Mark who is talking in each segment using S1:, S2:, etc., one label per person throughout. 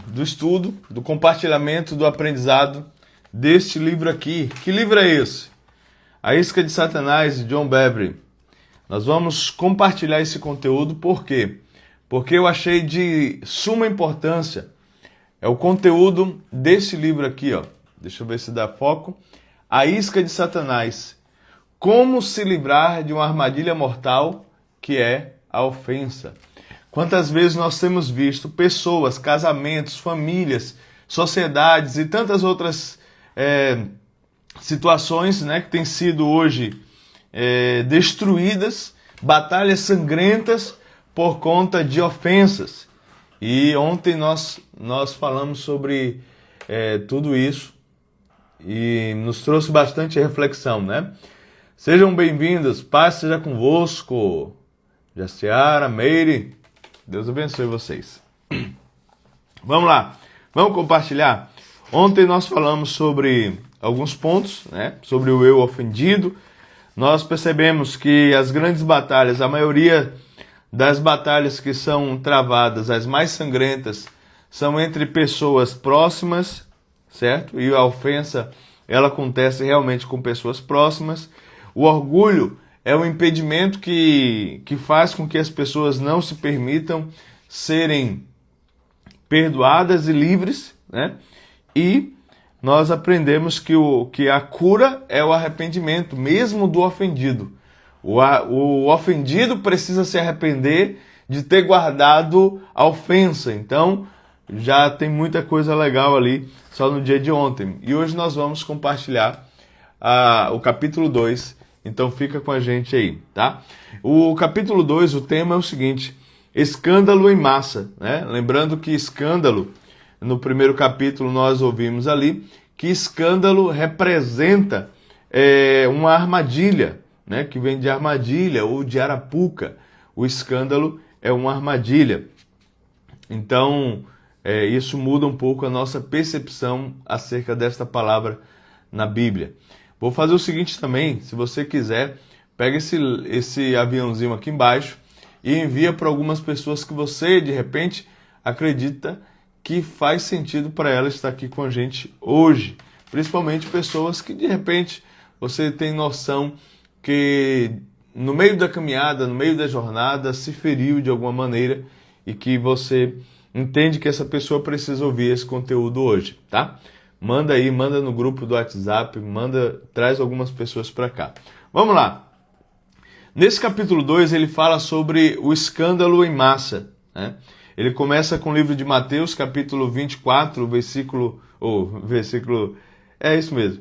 S1: do estudo, do compartilhamento, do aprendizado deste livro aqui. Que livro é esse? A Isca de Satanás, de John Bevere. Nós vamos compartilhar esse conteúdo, por quê? Porque eu achei de suma importância. É o conteúdo desse livro aqui, ó. Deixa eu ver se dá foco. A Isca de Satanás. Como se livrar de uma armadilha mortal que é a ofensa. Quantas vezes nós temos visto pessoas, casamentos, famílias, sociedades e tantas outras situações, né, que têm sido hoje destruídas, batalhas sangrentas por conta de ofensas. E ontem nós falamos sobre tudo isso e nos trouxe bastante reflexão, né? Sejam bem-vindos, paz seja convosco, Jaciara, Meire, Deus abençoe vocês. Vamos lá, vamos compartilhar. Ontem nós falamos sobre alguns pontos, né? Sobre o eu ofendido. Nós percebemos que as grandes batalhas, a maioria das batalhas que são travadas, as mais sangrentas, são entre pessoas próximas, certo? E a ofensa, ela acontece realmente com pessoas próximas. O orgulho é um impedimento que faz com que as pessoas não se permitam serem perdoadas e livres, né? E nós aprendemos que a cura é o arrependimento, mesmo do ofendido. O ofendido precisa se arrepender de ter guardado a ofensa. Então, já tem muita coisa legal ali só no dia de ontem. E hoje nós vamos compartilhar o capítulo 2. Então fica com a gente aí, tá? O capítulo 2, o tema é o seguinte: escândalo em massa, né? Lembrando que escândalo, no primeiro capítulo nós ouvimos ali, que escândalo representa uma armadilha, né? Que vem de armadilha ou de arapuca. O escândalo é uma armadilha. Então, isso muda um pouco a nossa percepção acerca desta palavra na Bíblia. Vou fazer o seguinte também, se você quiser, pega esse aviãozinho aqui embaixo e envia para algumas pessoas que você, de repente, acredita que faz sentido para elas estar aqui com a gente hoje. Principalmente pessoas que, de repente, você tem noção que no meio da caminhada, no meio da jornada, se feriu de alguma maneira e que você entende que essa pessoa precisa ouvir esse conteúdo hoje, tá? Manda aí, manda no grupo do WhatsApp, traz algumas pessoas para cá. Vamos lá. Nesse capítulo 2 ele fala sobre o escândalo em massa, né? Ele começa com o livro de Mateus, capítulo 24, versículo... É isso mesmo.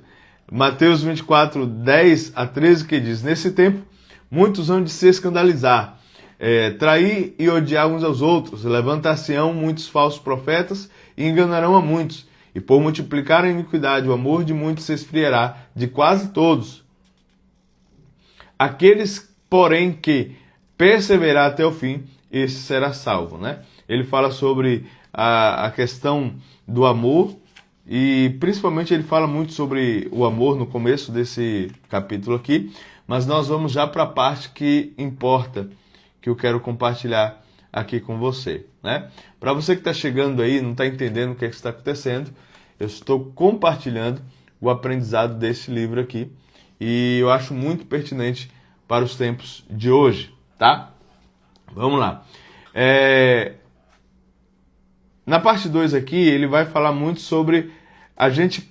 S1: Mateus 24, 10 a 13, que diz: nesse tempo, muitos hão de se escandalizar, trair e odiar uns aos outros, levantar-se-ão muitos falsos profetas e enganarão a muitos. E por multiplicar a iniquidade, o amor de muitos se esfriará, de quase todos. Aqueles, porém, que perseverar até o fim, esse será salvo, né? Ele fala sobre a questão do amor e principalmente ele fala muito sobre o amor no começo desse capítulo aqui, mas nós vamos já para a parte que importa, que eu quero compartilhar aqui com você, né? Para você que está chegando aí, não está entendendo o que está acontecendo, eu estou compartilhando o aprendizado desse livro aqui e eu acho muito pertinente para os tempos de hoje, tá? Vamos lá. Na parte 2 aqui, ele vai falar muito sobre a gente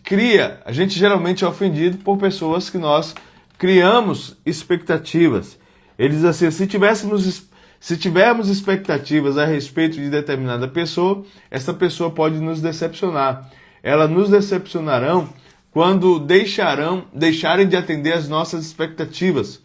S1: geralmente é ofendido por pessoas que nós criamos expectativas. Ele diz assim: se tivermos expectativas a respeito de determinada pessoa, essa pessoa pode nos decepcionar. Elas nos decepcionarão quando deixarem de atender às nossas expectativas.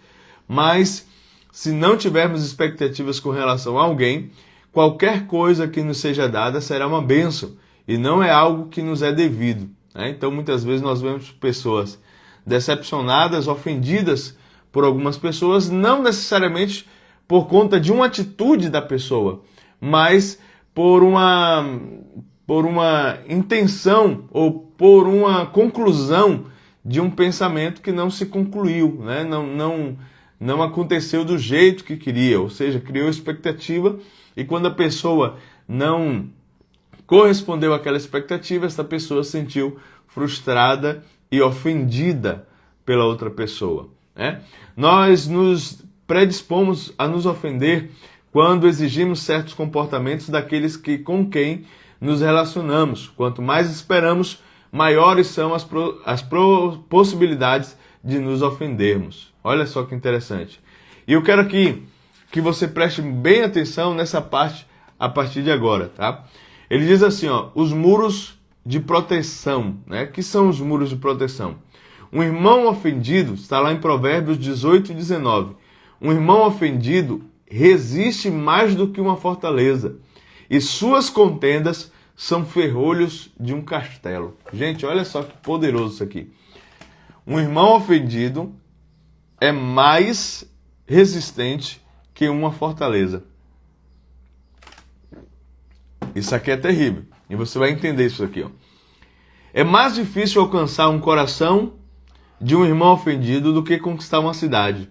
S1: Mas, se não tivermos expectativas com relação a alguém, qualquer coisa que nos seja dada será uma bênção e não é algo que nos é devido, né? Então, muitas vezes nós vemos pessoas decepcionadas, ofendidas por algumas pessoas, não necessariamente por conta de uma atitude da pessoa, mas por uma intenção ou por uma conclusão de um pensamento que não se concluiu, né? Não aconteceu do jeito que queria, ou seja, criou expectativa e quando a pessoa não correspondeu àquela expectativa, essa pessoa se sentiu frustrada e ofendida pela outra pessoa, né? Nós nos predispomos a nos ofender quando exigimos certos comportamentos daqueles com quem nos relacionamos. Quanto mais esperamos, maiores são as possibilidades de nos ofendermos. Olha só que interessante. E eu quero aqui que você preste bem atenção nessa parte a partir de agora, tá? Ele diz assim, ó, os muros de proteção, né? Que são os muros de proteção? Um irmão ofendido, está lá em Provérbios 18 e 19. Um irmão ofendido resiste mais do que uma fortaleza, e suas contendas são ferrolhos de um castelo. Gente, olha só que poderoso isso aqui. Um irmão ofendido é mais resistente que uma fortaleza. Isso aqui é terrível. E você vai entender isso aqui, ó. É mais difícil alcançar um coração de um irmão ofendido do que conquistar uma cidade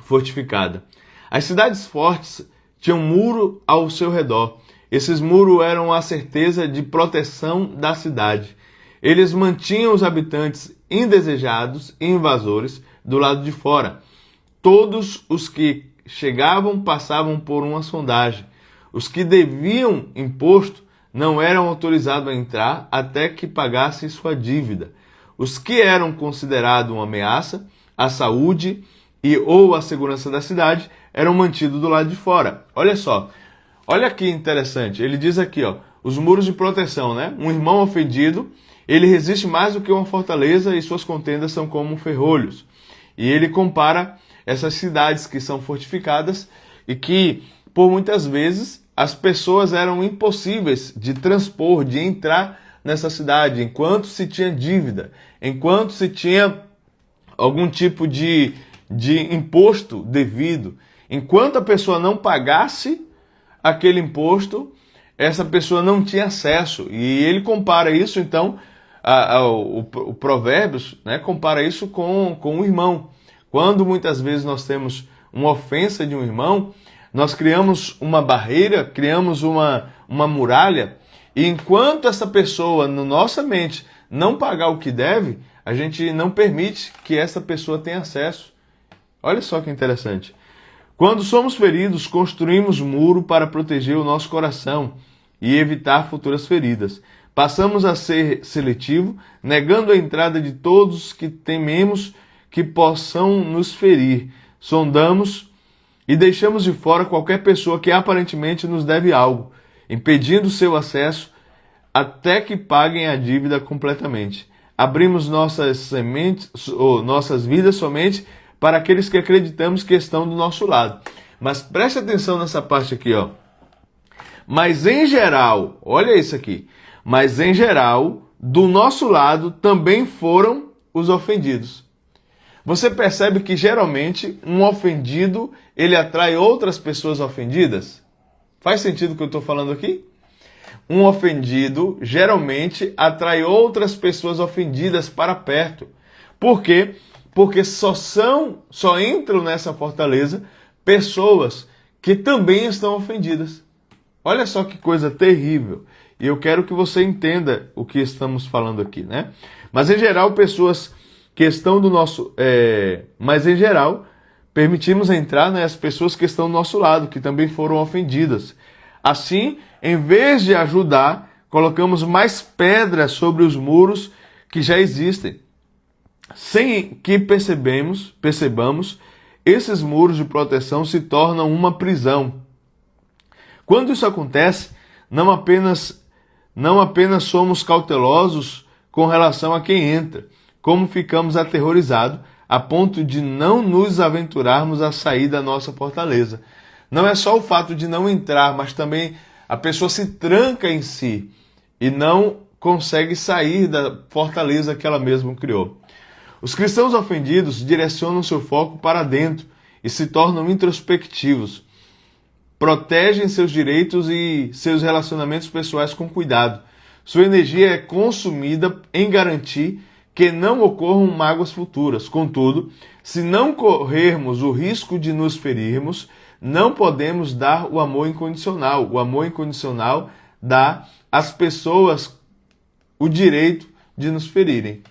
S1: fortificada. As cidades fortes tinham muro ao seu redor. Esses muros eram a certeza de proteção da cidade. Eles mantinham os habitantes indesejados e invasores do lado de fora. Todos os que chegavam passavam por uma sondagem. Os que deviam imposto não eram autorizados a entrar até que pagassem sua dívida. Os que eram considerados uma ameaça à saúde ou à segurança da cidade eram mantidos do lado de fora. Olha só, olha que interessante. Ele diz aqui, ó, os muros de proteção, né? Um irmão ofendido, ele resiste mais do que uma fortaleza e suas contendas são como ferrolhos. E ele compara essas cidades que são fortificadas e que, por muitas vezes, as pessoas eram impossíveis de transpor, de entrar nessa cidade, enquanto se tinha dívida, enquanto se tinha algum tipo de imposto devido. Enquanto a pessoa não pagasse aquele imposto, essa pessoa não tinha acesso. E ele compara isso, então, o Provérbios, né, compara isso com o irmão. Quando muitas vezes nós temos uma ofensa de um irmão, nós criamos uma barreira, criamos uma muralha, e enquanto essa pessoa, na nossa mente, não pagar o que deve, a gente não permite que essa pessoa tenha acesso. Olha só que interessante. Quando somos feridos, construímos muro para proteger o nosso coração e evitar futuras feridas. Passamos a ser seletivo, negando a entrada de todos que tememos que possam nos ferir. Sondamos e deixamos de fora qualquer pessoa que aparentemente nos deve algo, impedindo seu acesso até que paguem a dívida completamente. Abrimos nossas vidas somente para aqueles que acreditamos que estão do nosso lado. Mas preste atenção nessa parte aqui, ó. Mas em geral, olha isso aqui. Mas em geral, do nosso lado também foram os ofendidos. Você percebe que geralmente um ofendido, ele atrai outras pessoas ofendidas? Faz sentido o que eu estou falando aqui? Um ofendido geralmente atrai outras pessoas ofendidas para perto. Por quê? Porque só entram nessa fortaleza pessoas que também estão ofendidas. Olha só que coisa terrível. E eu quero que você entenda o que estamos falando aqui, né? Mas em geral, pessoas que estão do nosso... Mas em geral, permitimos entrar, né, as pessoas que estão do nosso lado, que também foram ofendidas. Assim, em vez de ajudar, colocamos mais pedras sobre os muros que já existem. Sem que percebamos, esses muros de proteção se tornam uma prisão. Quando isso acontece, não apenas somos cautelosos com relação a quem entra, como ficamos aterrorizados a ponto de não nos aventurarmos a sair da nossa fortaleza. Não é só o fato de não entrar, mas também a pessoa se tranca em si e não consegue sair da fortaleza que ela mesma criou. Os cristãos ofendidos direcionam seu foco para dentro e se tornam introspectivos. Protegem seus direitos e seus relacionamentos pessoais com cuidado. Sua energia é consumida em garantir que não ocorram mágoas futuras. Contudo, se não corrermos o risco de nos ferirmos, não podemos dar o amor incondicional. O amor incondicional dá às pessoas o direito de nos ferirem.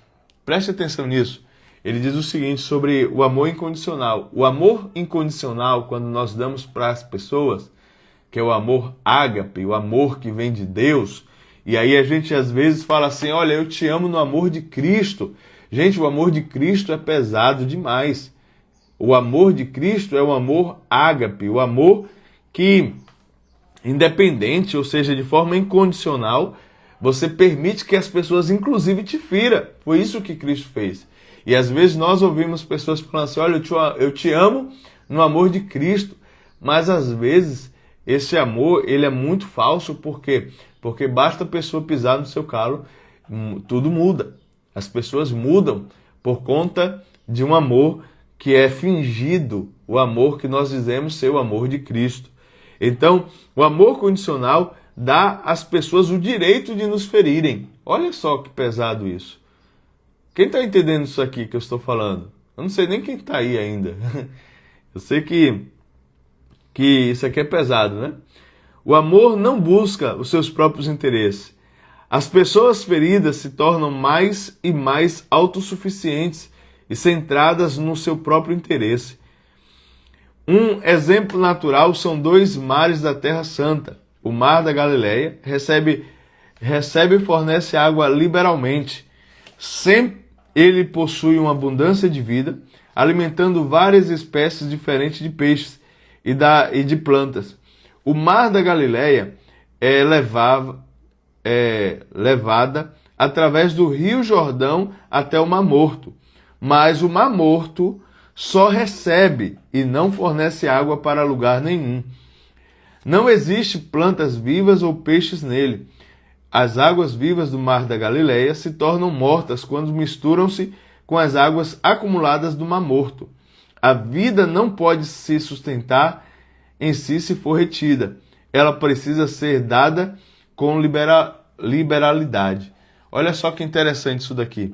S1: Preste atenção nisso. Ele diz o seguinte sobre o amor incondicional. O amor incondicional, quando nós damos para as pessoas, que é o amor ágape, o amor que vem de Deus, e aí a gente às vezes fala assim, olha, eu te amo no amor de Cristo. Gente, o amor de Cristo é pesado demais. O amor de Cristo é o amor ágape, o amor que, independente, ou seja, de forma incondicional, você permite que as pessoas, inclusive, te firam. Foi isso que Cristo fez. E às vezes nós ouvimos pessoas falando assim, olha, eu te amo no amor de Cristo. Mas às vezes esse amor, ele é muito falso. Por quê? Porque basta a pessoa pisar no seu calo, tudo muda. As pessoas mudam por conta de um amor que é fingido, o amor que nós dizemos ser o amor de Cristo. Então, o amor condicional dá às pessoas o direito de nos ferirem. Olha só que pesado isso. Quem está entendendo isso aqui que eu estou falando? Eu não sei nem quem está aí ainda. Eu sei que isso aqui é pesado, né? O amor não busca os seus próprios interesses. As pessoas feridas se tornam mais e mais autossuficientes e centradas no seu próprio interesse. Um exemplo natural são dois mares da Terra Santa. O Mar da Galileia recebe e fornece água liberalmente. Sempre ele possui uma abundância de vida, alimentando várias espécies diferentes de peixes e de plantas. O Mar da Galileia é levada através do Rio Jordão até o Mar Morto. Mas o Mar Morto só recebe e não fornece água para lugar nenhum. Não existe plantas vivas ou peixes nele. As águas vivas do Mar da Galileia se tornam mortas quando misturam-se com as águas acumuladas do Mar Morto. A vida não pode se sustentar em si se for retida. Ela precisa ser dada com liberalidade. Olha só que interessante isso daqui.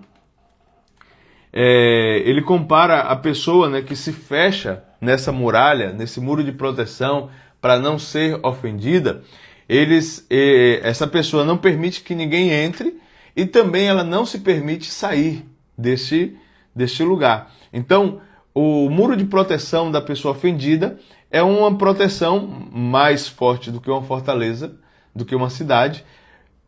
S1: Ele compara a pessoa, né, que se fecha nessa muralha, nesse muro de proteção, para não ser ofendida. Essa pessoa não permite que ninguém entre e também ela não se permite sair deste lugar. Então, o muro de proteção da pessoa ofendida é uma proteção mais forte do que uma fortaleza, do que uma cidade.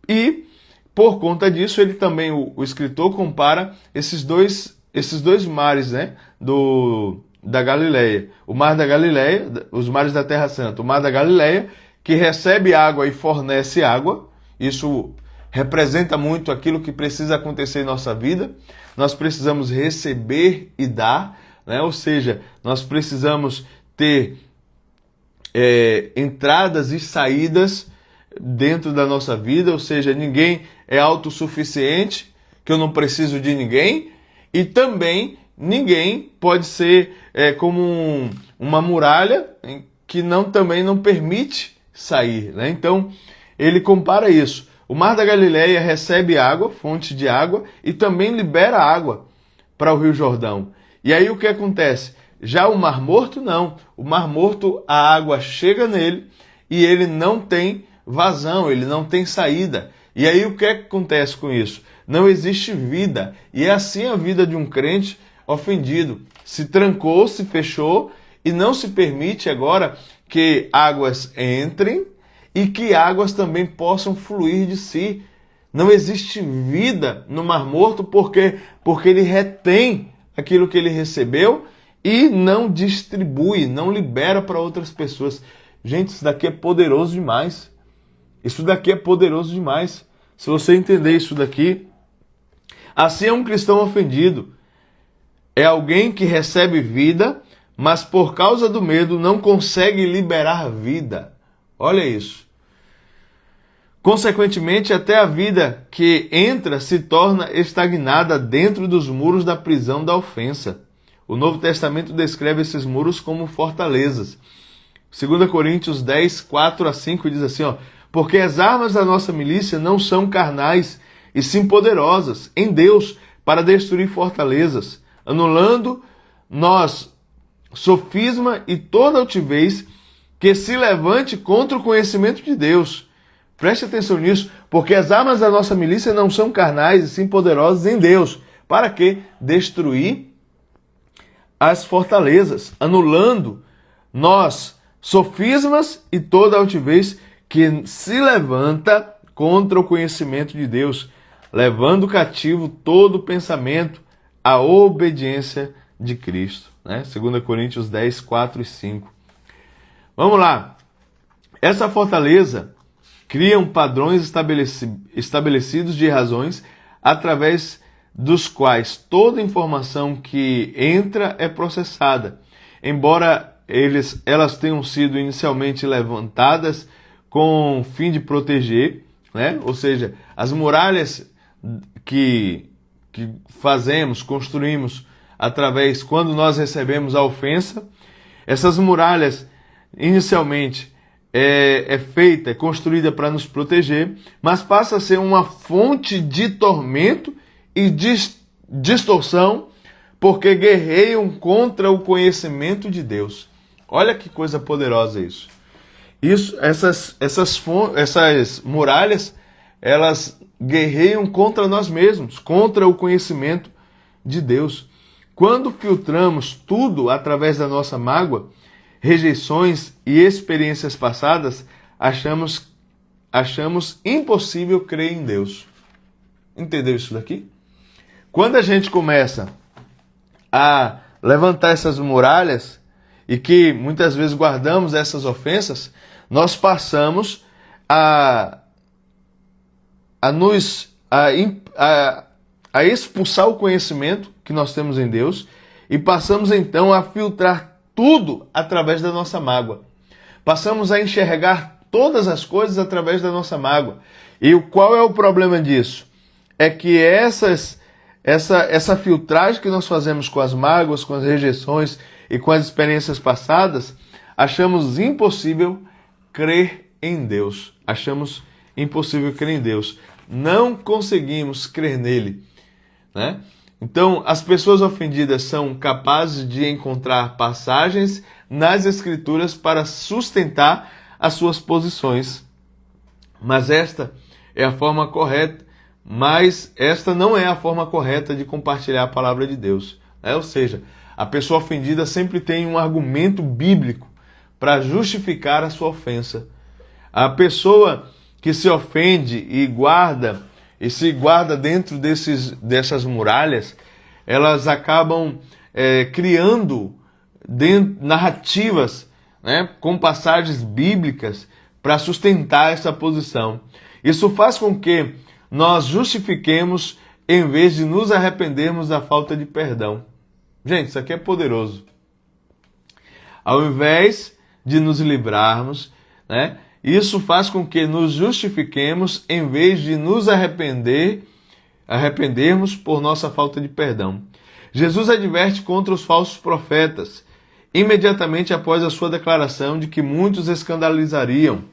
S1: E, por conta disso, ele também, o escritor, compara esses dois mares, né, da Galileia. O Mar da Galileia, os mares da Terra Santa. O Mar da Galileia, que recebe água e fornece água. Isso representa muito aquilo que precisa acontecer em nossa vida. Nós precisamos receber e dar, né? Ou seja, nós precisamos ter entradas e saídas dentro da nossa vida. Ou seja, ninguém é autossuficiente, que eu não preciso de ninguém. E também ninguém pode ser como uma muralha que também não permite sair, né? Então, ele compara isso. O Mar da Galileia recebe água, fonte de água, e também libera água para o Rio Jordão. E aí o que acontece? Já o Mar Morto, não. O Mar Morto, a água chega nele e ele não tem vazão, ele não tem saída. E aí o que acontece com isso? Não existe vida. E é assim a vida de um crente ofendido. Se trancou, se fechou e não se permite agora que águas entrem e que águas também possam fluir de si. Não existe vida no Mar Morto porque ele retém aquilo que ele recebeu e não distribui, não libera para outras pessoas. Gente, isso daqui é poderoso demais. Isso daqui é poderoso demais. Se você entender isso daqui, assim é um cristão ofendido. É alguém que recebe vida, mas por causa do medo não consegue liberar vida. Olha isso. Consequentemente, até a vida que entra se torna estagnada dentro dos muros da prisão da ofensa. O Novo Testamento descreve esses muros como fortalezas. 2 Coríntios 10, 4 a 5 diz assim, porque as armas da nossa milícia não são carnais, e sim poderosas em Deus para destruir fortalezas, anulando nós sofisma e toda altivez que se levante contra o conhecimento de Deus. Preste atenção nisso, porque as armas da nossa milícia não são carnais, e sim poderosas em Deus. Para quê? Destruir as fortalezas, anulando nós sofismas e toda altivez que se levanta contra o conhecimento de Deus, levando cativo todo pensamento à obediência de Cristo. 2 Coríntios 10, 4 e 5. Vamos lá. Essa fortaleza cria padrões estabelecidos de razões através dos quais toda informação que entra é processada. Embora elas tenham sido inicialmente levantadas com o fim de proteger, ou seja, as muralhas que fazemos, construímos através, quando nós recebemos a ofensa, essas muralhas inicialmente é construída para nos proteger, mas passa a ser uma fonte de tormento e distorção, porque guerreiam contra o conhecimento de Deus. Olha que coisa poderosa isso. Essas muralhas, elas guerreiam contra nós mesmos, contra o conhecimento de Deus. Quando filtramos tudo através da nossa mágoa, rejeições e experiências passadas, achamos impossível crer em Deus. Entendeu isso daqui? Quando a gente começa a levantar essas muralhas e que muitas vezes guardamos essas ofensas, nós passamos a expulsar o conhecimento que nós temos em Deus e passamos então a filtrar tudo através da nossa mágoa. Passamos a enxergar todas as coisas através da nossa mágoa. E qual é o problema disso? É que essa filtragem que nós fazemos com as mágoas, com as rejeições e com as experiências passadas, achamos impossível crer em Deus. Achamos impossível crer em Deus. Não conseguimos crer nele, Então, as pessoas ofendidas são capazes de encontrar passagens nas Escrituras para sustentar as suas posições. Mas esta é a forma correta. Mas esta não é a forma correta de compartilhar a palavra de Deus. Ou seja, a pessoa ofendida sempre tem um argumento bíblico para justificar a sua ofensa. A pessoa que se ofende e se guarda dentro dessas muralhas, elas acabam criando narrativas, com passagens bíblicas para sustentar essa posição. Isso faz com que nós justifiquemos em vez de nos arrependermos da falta de perdão. Gente, isso aqui é poderoso. Ao invés de nos livrarmos, isso faz com que nos justifiquemos em vez de nos arrependermos por nossa falta de perdão. Jesus adverte contra os falsos profetas, imediatamente após a sua declaração de que muitos escandalizariam.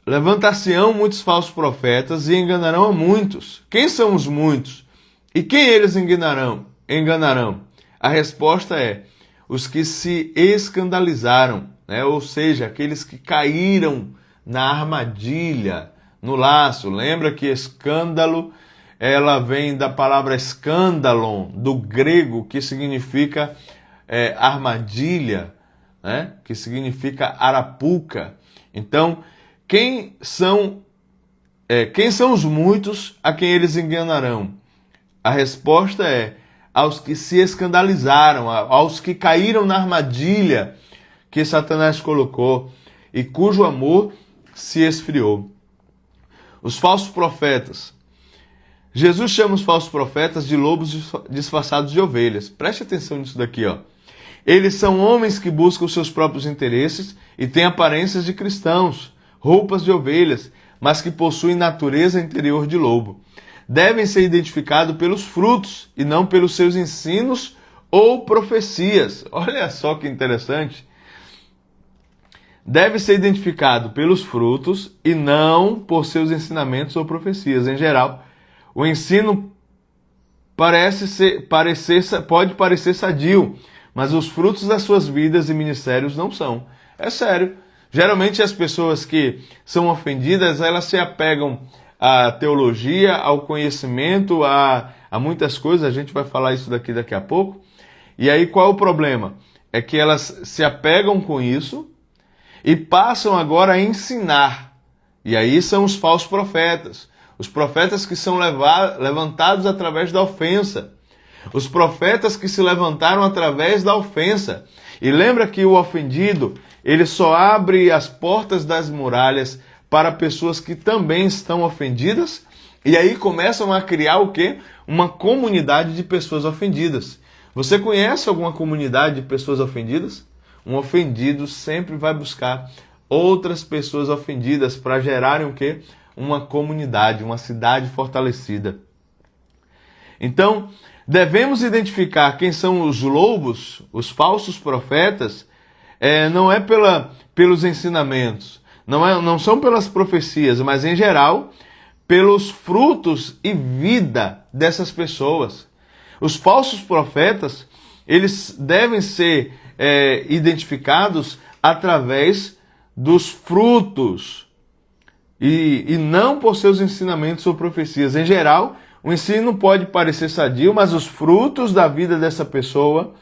S1: Levantar-se-ão muitos falsos profetas e enganarão a muitos. Quem são os muitos? E quem eles enganarão? A resposta é os que se escandalizaram, ou seja, aqueles que caíram na armadilha, no laço. Lembra que escândalo, ela vem da palavra escândalon, do grego, que significa armadilha, que significa arapuca. Então, quem são os muitos a quem eles enganarão? A resposta é aos que se escandalizaram, aos que caíram na armadilha que Satanás colocou e cujo amor se esfriou. Os falsos profetas. Jesus chama os falsos profetas de lobos disfarçados de ovelhas. Preste atenção nisso daqui, Eles são homens que buscam os seus próprios interesses e têm aparências de cristãos, roupas de ovelhas, mas que possuem natureza interior de lobo. Devem ser identificados pelos frutos e não pelos seus ensinos ou profecias. Olha só que interessante. Deve ser identificado pelos frutos e não por seus ensinamentos ou profecias. Em geral, o ensino pode parecer sadio, mas os frutos das suas vidas e ministérios não são. É sério. Geralmente as pessoas que são ofendidas, elas se apegam à teologia, ao conhecimento, a muitas coisas. A gente vai falar isso daqui a pouco. E aí qual é o problema? É que elas se apegam com isso e passam agora a ensinar. E aí são os falsos profetas. Os profetas que são levantados através da ofensa. Os profetas que se levantaram através da ofensa. E lembra que o ofendido, ele só abre as portas das muralhas para pessoas que também estão ofendidas. E aí começam a criar o quê? Uma comunidade de pessoas ofendidas. Você conhece alguma comunidade de pessoas ofendidas? Um ofendido sempre vai buscar outras pessoas ofendidas para gerarem o quê? Uma comunidade, uma cidade fortalecida. Então, devemos identificar quem são os lobos, os falsos profetas, não é pelos ensinamentos, não são pelas profecias, mas em geral, pelos frutos e vida dessas pessoas. Os falsos profetas, eles devem ser identificados através dos frutos e não por seus ensinamentos ou profecias. Em geral, o ensino pode parecer sadio, mas os frutos da vida dessa pessoa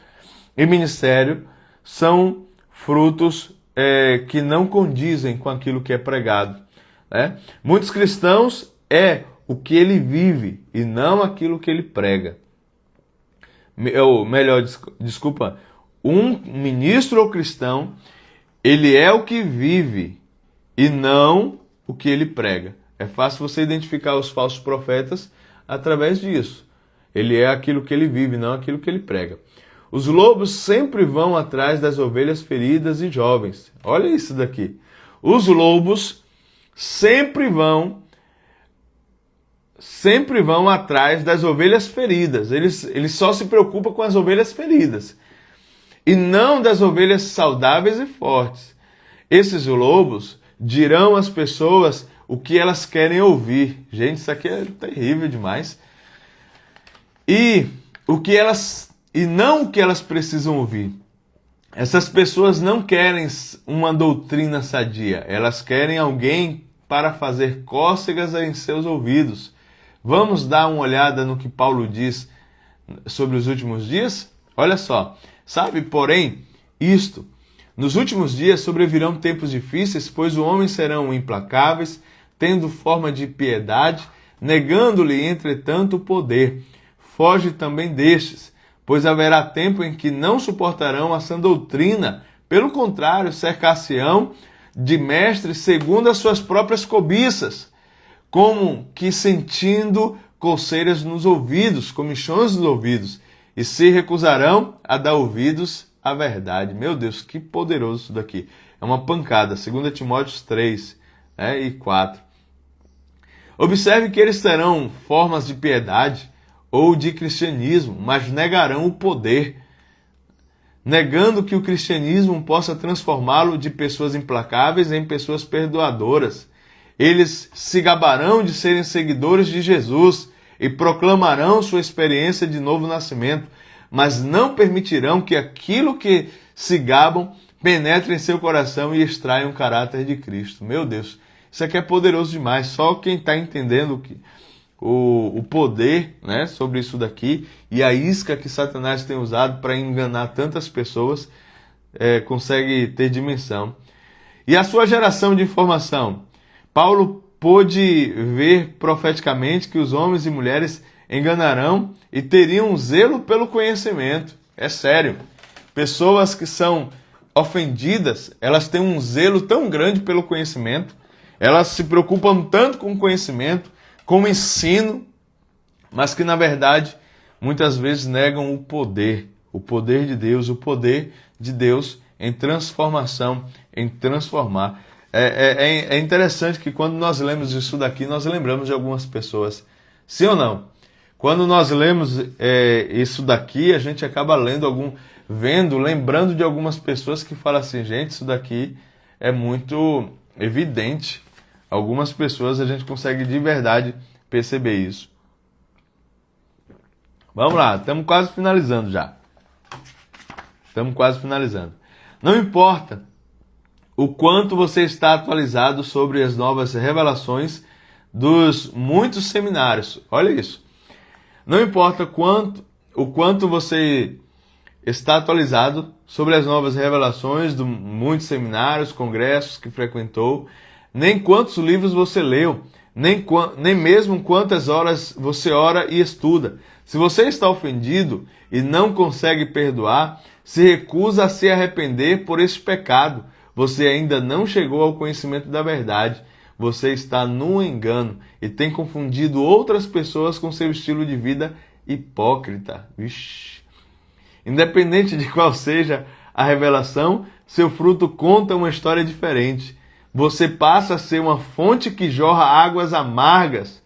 S1: e ministério são frutos que não condizem com aquilo que é pregado. Né? Muitos cristãos é o que ele vive e não aquilo que ele prega. Ou melhor, desculpa, um ministro ou cristão, ele é o que vive e não o que ele prega. É fácil você identificar os falsos profetas através disso. Ele é aquilo que ele vive, não aquilo que ele prega. Os lobos sempre vão atrás das ovelhas feridas e jovens. Olha isso daqui. Os lobos sempre vão atrás das ovelhas feridas. Eles só se preocupam com as ovelhas feridas. E não das ovelhas saudáveis e fortes. Esses lobos dirão às pessoas o que elas querem ouvir. Gente, isso aqui é terrível demais. E não o que elas precisam ouvir. Essas pessoas não querem uma doutrina sadia. Elas querem alguém para fazer cócegas em seus ouvidos. Vamos dar uma olhada no que Paulo diz sobre os últimos dias? Olha só. Sabe, porém, isto, nos últimos dias sobrevirão tempos difíceis, pois os homens serão implacáveis, tendo forma de piedade, negando-lhe, entretanto, o poder. Foge também destes, pois haverá tempo em que não suportarão a sã doutrina. Pelo contrário, cercar-se-ão de mestres segundo as suas próprias cobiças, como que sentindo coceiras nos ouvidos, comichões nos ouvidos, e se recusarão a dar ouvidos à verdade. Meu Deus, que poderoso isso daqui. É uma pancada. 2 Timóteo 3 e 4. Observe que eles terão formas de piedade ou de cristianismo, mas negarão o poder, negando que o cristianismo possa transformá-lo de pessoas implacáveis em pessoas perdoadoras. Eles se gabarão de serem seguidores de Jesus e proclamarão sua experiência de novo nascimento, mas não permitirão que aquilo que se gabam penetre em seu coração e extraiam o caráter de Cristo. Meu Deus, isso aqui é poderoso demais. Só quem está entendendo o poder, né, sobre isso daqui e a isca que Satanás tem usado para enganar tantas pessoas consegue ter dimensão. E a sua geração de informação? Paulo pôde ver profeticamente que os homens e mulheres enganarão e teriam zelo pelo conhecimento. É sério. Pessoas que são ofendidas, elas têm um zelo tão grande pelo conhecimento, elas se preocupam tanto com o conhecimento, com o ensino, mas que na verdade muitas vezes negam o poder de Deus em transformação, em transformar. É interessante que quando nós lemos isso daqui, nós lembramos de algumas pessoas. Sim ou não? Quando nós lemos isso daqui, a gente acaba lembrando de algumas pessoas que falam assim, gente, isso daqui é muito evidente. Algumas pessoas a gente consegue de verdade perceber isso. Vamos lá, estamos quase finalizando já. Estamos quase finalizando. Não importa o quanto você está atualizado sobre as novas revelações dos muitos seminários. Olha isso. Não importa o quanto você está atualizado sobre as novas revelações de muitos seminários, congressos que frequentou, nem quantos livros você leu, nem mesmo quantas horas você ora e estuda. Se você está ofendido e não consegue perdoar, se recusa a se arrepender por esse pecado, você ainda não chegou ao conhecimento da verdade. Você está no engano e tem confundido outras pessoas com seu estilo de vida hipócrita. Vixe. Independente de qual seja a revelação, seu fruto conta uma história diferente. Você passa a ser uma fonte que jorra águas amargas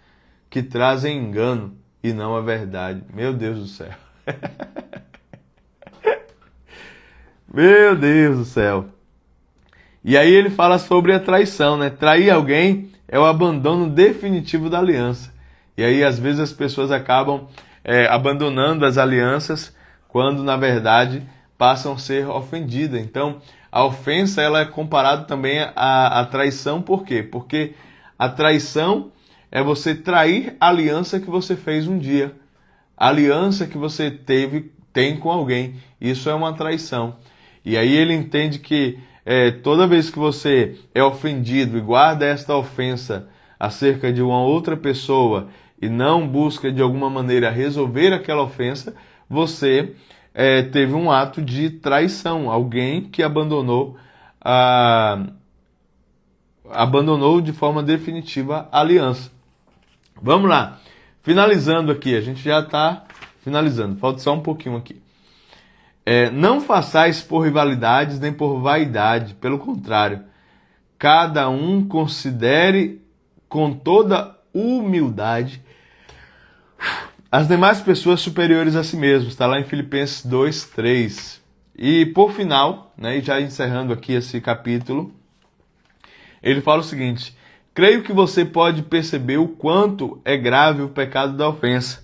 S1: que trazem engano e não a verdade. Meu Deus do céu. Meu Deus do céu. E aí ele fala sobre a traição, né? Trair alguém é o abandono definitivo da aliança. E aí às vezes as pessoas acabam abandonando as alianças quando na verdade passam a ser ofendidas. Então a ofensa ela é comparada também à traição. Por quê? Porque a traição é você trair a aliança que você fez um dia. A aliança que você tem com alguém. Isso é uma traição. E aí ele entende que toda vez que você é ofendido e guarda esta ofensa acerca de uma outra pessoa e não busca de alguma maneira resolver aquela ofensa, você teve um ato de traição. Alguém que abandonou de forma definitiva a aliança. Vamos lá. Finalizando aqui, a gente já está finalizando. Falta só um pouquinho aqui. Não façais por rivalidades nem por vaidade, pelo contrário, cada um considere com toda humildade as demais pessoas superiores a si mesmo. Está lá em Filipenses 2:3. E por final, né, e já encerrando aqui esse capítulo, ele fala o seguinte: creio que você pode perceber o quanto é grave o pecado da ofensa.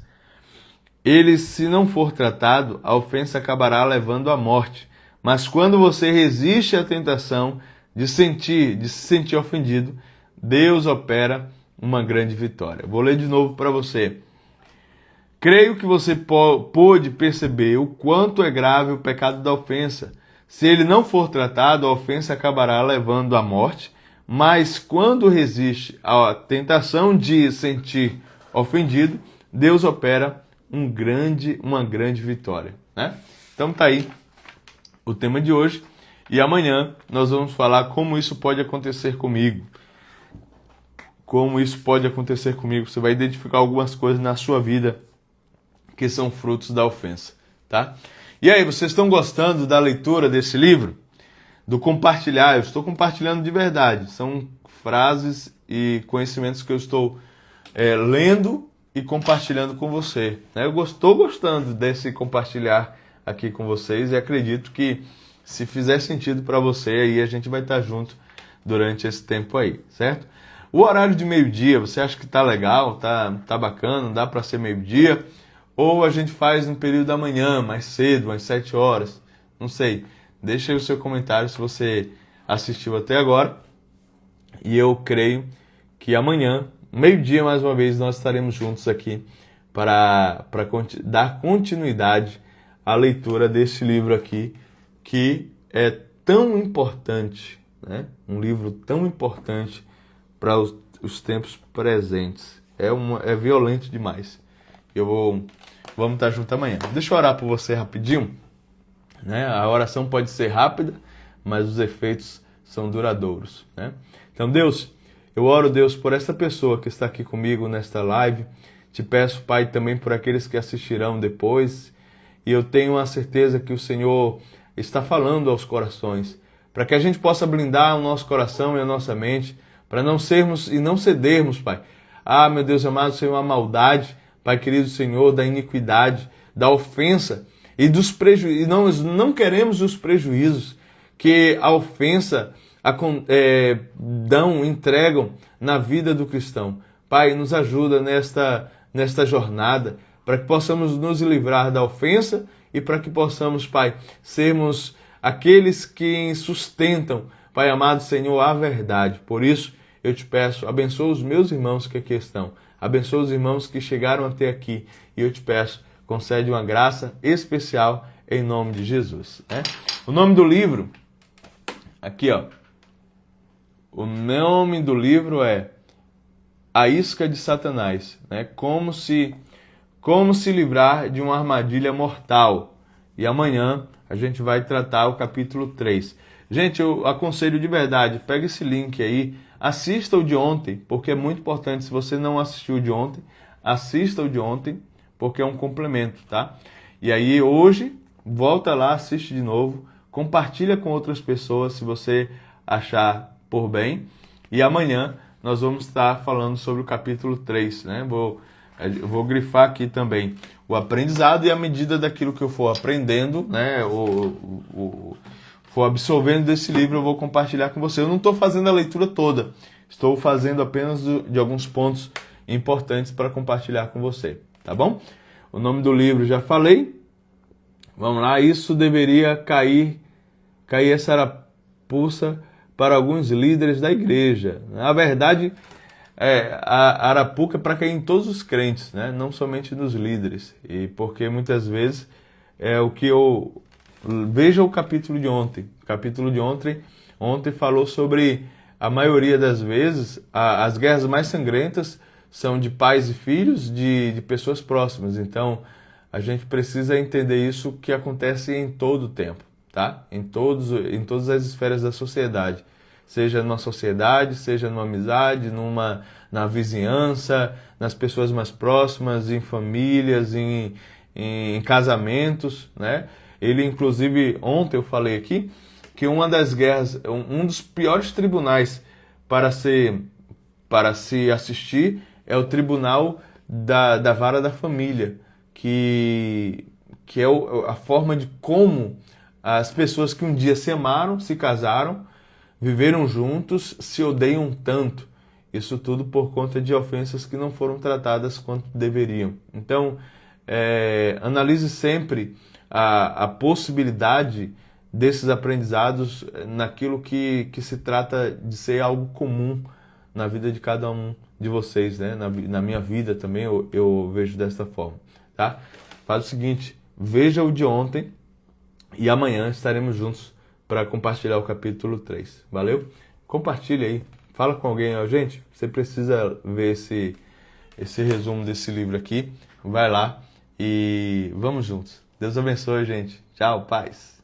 S1: Ele, se não for tratado, a ofensa acabará levando à morte. Mas quando você resiste à tentação de se sentir ofendido, Deus opera uma grande vitória. Vou ler de novo para você. Creio que você pôde perceber o quanto é grave o pecado da ofensa. Se ele não for tratado, a ofensa acabará levando à morte. Mas quando resiste à tentação de sentir ofendido, Deus opera uma grande vitória, né? Então tá aí o tema de hoje. E amanhã nós vamos falar como isso pode acontecer comigo. Como isso pode acontecer comigo. Você vai identificar algumas coisas na sua vida que são frutos da ofensa, tá? E aí, vocês estão gostando da leitura desse livro? Do compartilhar? Eu estou compartilhando de verdade. São frases e conhecimentos que eu estou lendo e compartilhando com você. Eu estou gostando desse compartilhar aqui com vocês e acredito que se fizer sentido para você, aí a gente vai estar junto durante esse tempo aí, certo? O horário de meio-dia, você acha que tá legal, tá bacana, dá para ser meio-dia? Ou a gente faz no período da manhã, mais cedo, às 7 horas? Não sei. Deixa aí o seu comentário se você assistiu até agora. E eu creio que amanhã, meio-dia mais uma vez, nós estaremos juntos aqui para dar continuidade à leitura desse livro aqui, que é tão importante, né? Um livro tão importante para os tempos presentes. É violento demais. Vamos estar juntos amanhã. Deixa eu orar por você rapidinho, né? A oração pode ser rápida, mas os efeitos são duradouros, né? Então, Deus, eu oro, Deus, por essa pessoa que está aqui comigo nesta live. Te peço, Pai, também por aqueles que assistirão depois. E eu tenho a certeza que o Senhor está falando aos corações, para que a gente possa blindar o nosso coração e a nossa mente, para não sermos e não cedermos, Pai. Ah, meu Deus amado, Senhor, a maldade, Pai querido Senhor, da iniquidade, da ofensa e dos prejuízos. E nós não queremos os prejuízos que a ofensa entregam na vida do cristão. Pai, nos ajuda nesta jornada, para que possamos nos livrar da ofensa e para que possamos, Pai, sermos aqueles que sustentam, Pai amado Senhor, a verdade. Por isso, eu te peço, abençoa os meus irmãos que aqui estão, abençoa os irmãos que chegaram até aqui, e eu te peço, concede uma graça especial em nome de Jesus, né? O nome do livro, aqui ó, o nome do livro é A Isca de Satanás, né? Como se livrar de uma armadilha mortal. E amanhã a gente vai tratar o capítulo 3. Gente, eu aconselho de verdade, pega esse link aí, assista o de ontem, porque é muito importante. Se você não assistiu o de ontem, assista o de ontem, porque é um complemento, tá? E aí hoje, volta lá, assiste de novo, compartilha com outras pessoas se você achar por bem. E amanhã nós vamos estar falando sobre o capítulo 3, né? Eu vou grifar aqui também o aprendizado, e à medida daquilo que eu for aprendendo, né, for absorvendo desse livro, eu vou compartilhar com você. Eu não estou fazendo a leitura toda, estou fazendo apenas de alguns pontos importantes para compartilhar com você, tá bom? O nome do livro já falei. Vamos lá, isso deveria cair essa arapuça para alguns líderes da igreja. Na verdade, a arapuca é para cair em todos os crentes, né? Não somente nos líderes. E porque muitas vezes é o que eu... Veja o capítulo de ontem. O capítulo de ontem falou sobre, a maioria das vezes, as guerras mais sangrentas são de pais e filhos, de pessoas próximas. Então, a gente precisa entender isso, que acontece em todo o tempo, tá? Em todas as esferas da sociedade. Seja numa sociedade, seja numa amizade, na vizinhança, nas pessoas mais próximas, em famílias, em casamentos, né? Ele, inclusive, ontem eu falei aqui, que uma das guerras, um dos piores tribunais para se assistir é o tribunal da vara da família, que é a forma de como as pessoas que um dia se amaram, se casaram, viveram juntos, se odeiam tanto. Isso tudo por conta de ofensas que não foram tratadas quanto deveriam. Então, analise sempre a possibilidade desses aprendizados naquilo que se trata de ser algo comum na vida de cada um de vocês, né? Na minha vida também eu vejo dessa forma, tá? Faz o seguinte, veja o de ontem e amanhã estaremos juntos para compartilhar o capítulo 3. Valeu? Compartilha aí. Fala com alguém. Gente, você precisa ver esse resumo desse livro aqui. Vai lá e vamos juntos. Deus abençoe, gente. Tchau, paz.